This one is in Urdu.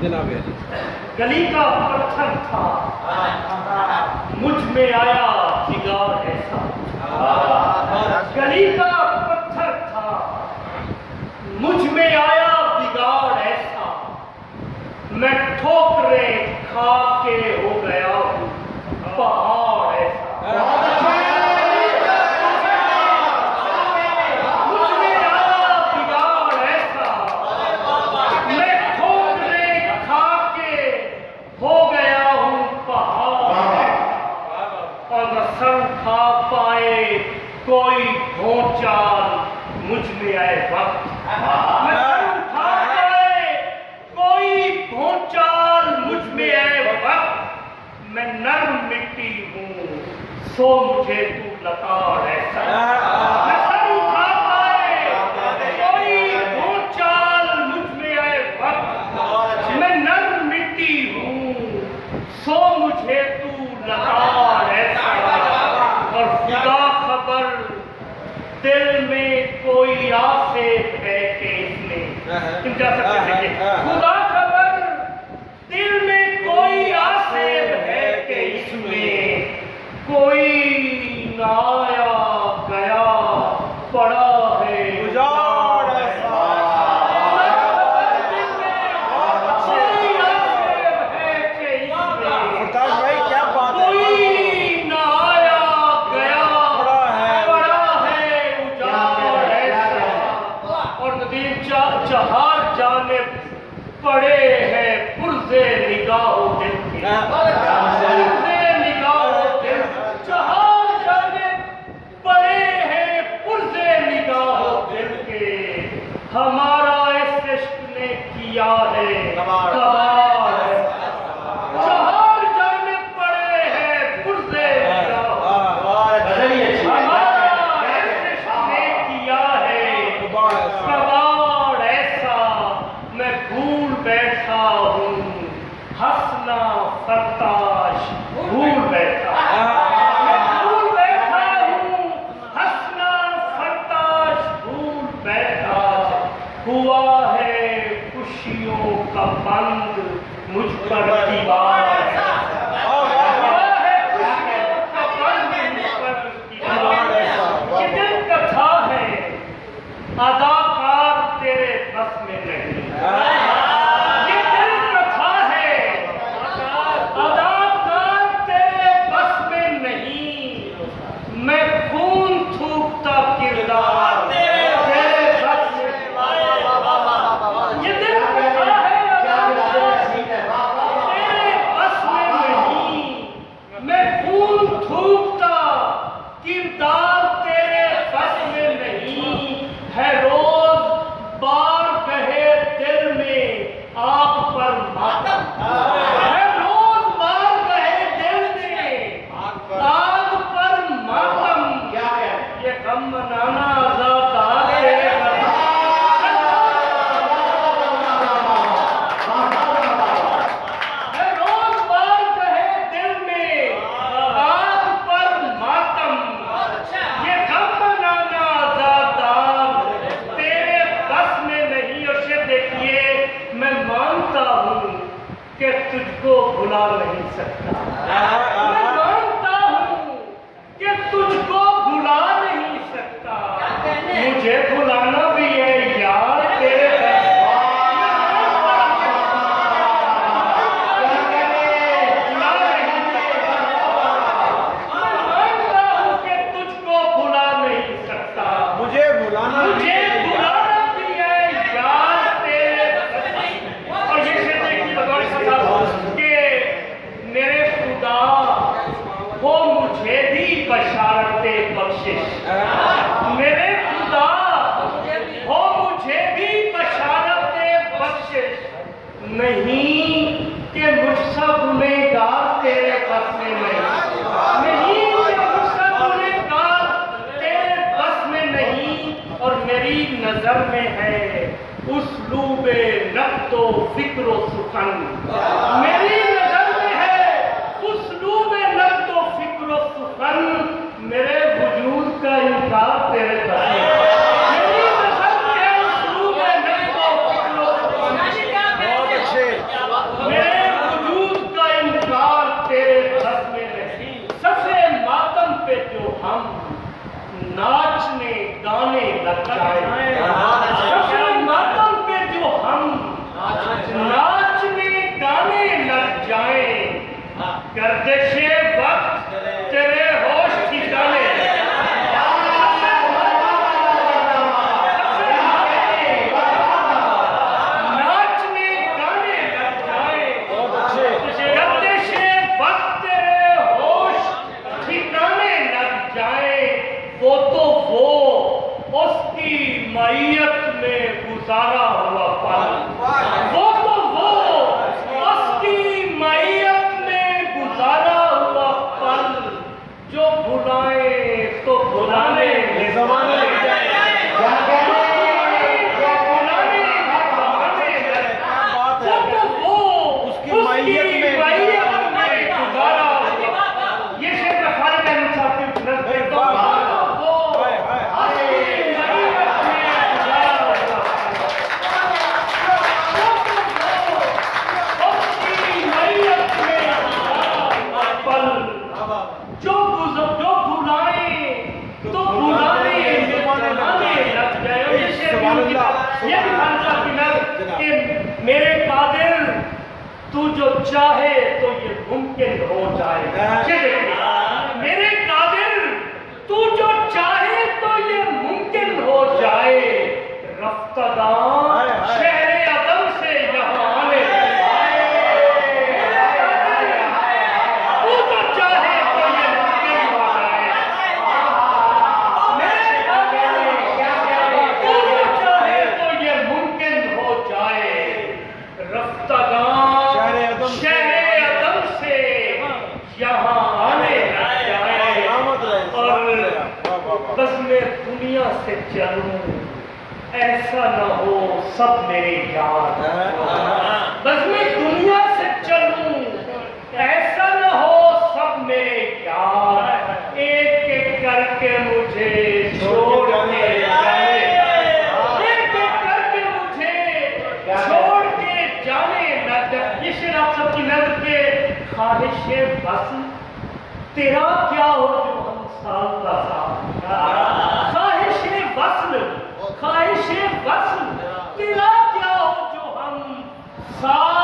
جناب علی گلی کا پتھر تھا مجھ میں آیا بگاڑ ایسا گلی کا پتھر تھا مجھ میں آیا بگاڑ ایسا میں ٹھوکریں کھا کے ہو گیا ہوں پہاڑ ایسا کوئی بھونچال مجھ میں آئے وقت میں سر اٹھا پائے کوئی بھونچال مجھ میں آئے وقت میں نرم مٹی ہوں سو مجھے تو لتاڑ ایسا میں سر اٹھا پائے کوئی بھونچال مجھ میں آئے وقت میں نرم مٹی ہوں سو مجھے تو لتاڑ ایسا اور خدا خبر دل میں کوئی آصف ہے کہ اس نے تم جا سکتے ہیں خدا خبر دل میں کوئی آصف ہے کہ اس میں کوئی نہ آیا گیا پڑا ہے اجاڑ ایسا چہار جانب پڑے ہیں پرزے نگاہ و دل کے پرزے نگاہ و دل چہار جانب پڑے ہیں پرزے نگاہ و دل کے ہمارا اس عشق نے کیا ہے کمال ہے چہار جانب پڑے ہیں پرزے نگاہ ہمارا اس عشق نے کیا ہے کمال میں بھول بیٹھا ہوں ہنسنا فرتاش بھول بیٹھا میں بھول بیٹھا ہوں ہنسنا فرتاش بھول بیٹھا ہوا ہے خوشیوں کا بند مجھ پر دیوار ہوا ہے خوشیوں کا بند مجھ پر دیوار یہ دل کتھا ہے اداکار تیرے بس میں نہیں یہ دل کتھا ہے اداکار تیرے بس میں نہیں میں خون تھوکتا کردار تیرے بس میں یہ دل کتھا ہے اداکار تیرے بس میں نہیں میں خون تھوکتا کردار تیرے بس میں نہیں ہے روز بار کہے دل میں آپ پر ماتم ہے روز بار کہے دل میں آپ پر ماتم یہ غم منانا آزاد تیرے ہے روز بار کہے دل میں آپ پر ماتم یہ غم منانا آزاد تیرے بس میں نہیں اور شیر دیکھیے میں مانتا ہوں کہ تجھ کو بھلا نہیں سکتا میں مانتا ہوں کہ تجھ کو بھلا نہیں سکتا مجھے بھلانا بھی ہے یار تیرے بشارت بخشش میرے خدا ہو مجھے بھی بشارت بخشش نہیں کہ مجھ سا گنہگار تیرے بس میں نہیں کہ مجھ سا گنہگار تیرے بس میں نہیں اور میری نظر میں ہے اسلوب نقد و فکر و سخن میری نظر میں ہے اسلوب نقد و فکر و سخن میرے وجود کا انکار تیرے بس میں میری نظر میں ہے اسلوب نقد و فکر و سخن بہت اچھے تو جو چاہے تو یہ ممکن ہو جائے. یہ دیکھیں میرے قادر، تو جو چاہے تو یہ ممکن ہو جائے. رفتگان شہر عدم سے یہاں آنے تو جو چاہے تو یہ ممکن ہو جائے. میرے قادر تو جو چاہے تو یہ ممکن ہو جائے. رفتگان شہر عدم سے یہاں آنے لگ جائے. اور بس میں دنیا سے چلوں ایسا نہ ہو سب میرے یار. بس میں دنیا سے چلوں ایسا نہ ہو سب میرے یار. ایک ایک کر کے مجھے چھوڑ کے جانے، ایک ایک کر کے مجھے چھوڑ کے جانے نہ دے. یہ شعر آپ سب کی نظر پہ. خواہش وصل تیرا کیا ہو جو ہم سال کا سال. خواہش وصل، خواہش وصل تیرا کیا ہو جو ہم سال